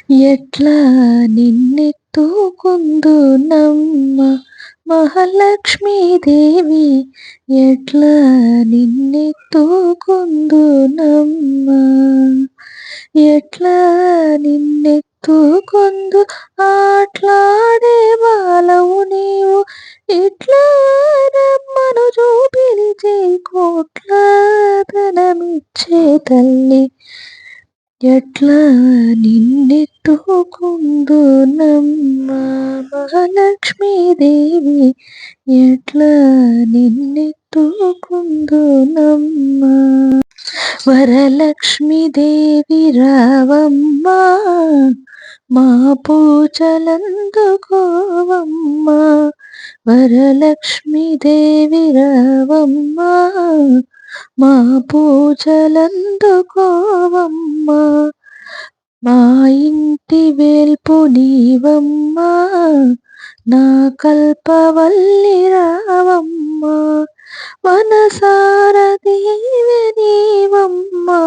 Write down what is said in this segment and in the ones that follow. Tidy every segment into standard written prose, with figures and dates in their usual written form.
ఎట్లా నిన్నెత్తుకుందునమ్మ మహాలక్ష్మీదేవి, ఎట్లా నిన్నెత్తుకుందునమ్మ, ఎట్లా నిన్నెత్తుకొందు ఆట్లాడే బాలవు నీవు, ఇట్లా రమ్మను పిలిచే కోట్ల ధనమిచ్చే తల్లి, ఎట్లా నిన్నెత్తుకుందునమ్మ మహాలక్ష్మీదేవి, ఎట్లా నిన్నెత్తుకుందునమ్మ. వరలక్ష్మీదేవి రావమ్మా, మా పూజలందుకోవమ్మా, వరలక్ష్మీదేవి రావమ్మా, మా పూజలందుకోవమ్మా, మా ఇంటి వేల్పు నీవమ్మా, నా కల్పవల్లి రావమ్మా, మనసార దీవెనీవమ్మా,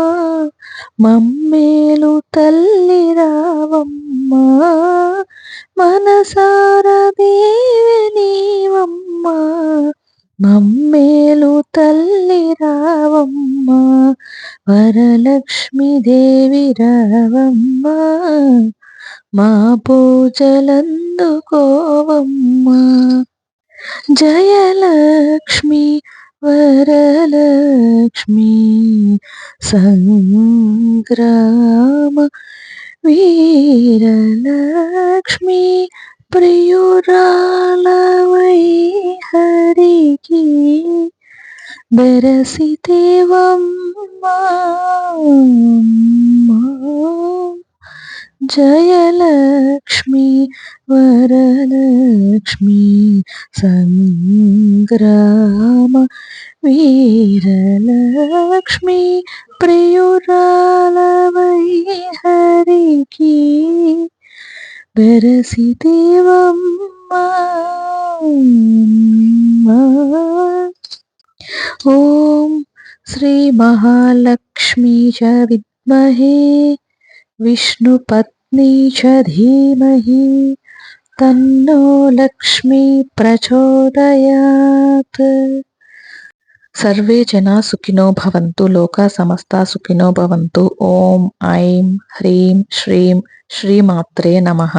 మమ్మేలు తల్లి రావమ్మా, మనసార దీవెనీవమ్మా, మమ్మేలు తల్లి రావమ్మా, వరలక్ష్మీదేవి రావమ్మా, మా పూజలందుకోవమ్మా. జయలక్ష్మి వరలక్ష్మి సంగ్రామ వీరలక్ష్మి, ప్రియురాలవై హరికి బెరసితేవమ్మా. జయలక్ష్మి వరలక్ష్మి సంగ్రామ వీరలక్ష్మి, ప్రియురాలవై హరికి బెరసితేవమ్మా. ఓం శ్రీ మహాలక్ష్మీ చ విద్మహే విష్ణుపత్ని చ ధీమహి తన్నో లక్ష్మీ ప్రచోదయాత్. సర్వే జనా సుఖినో భవంతు, లోకా సమస్తా సుఖినో భవంతు. ఓం ఐం హ్రీం శ్రీం శ్రీమాత్రే నమః.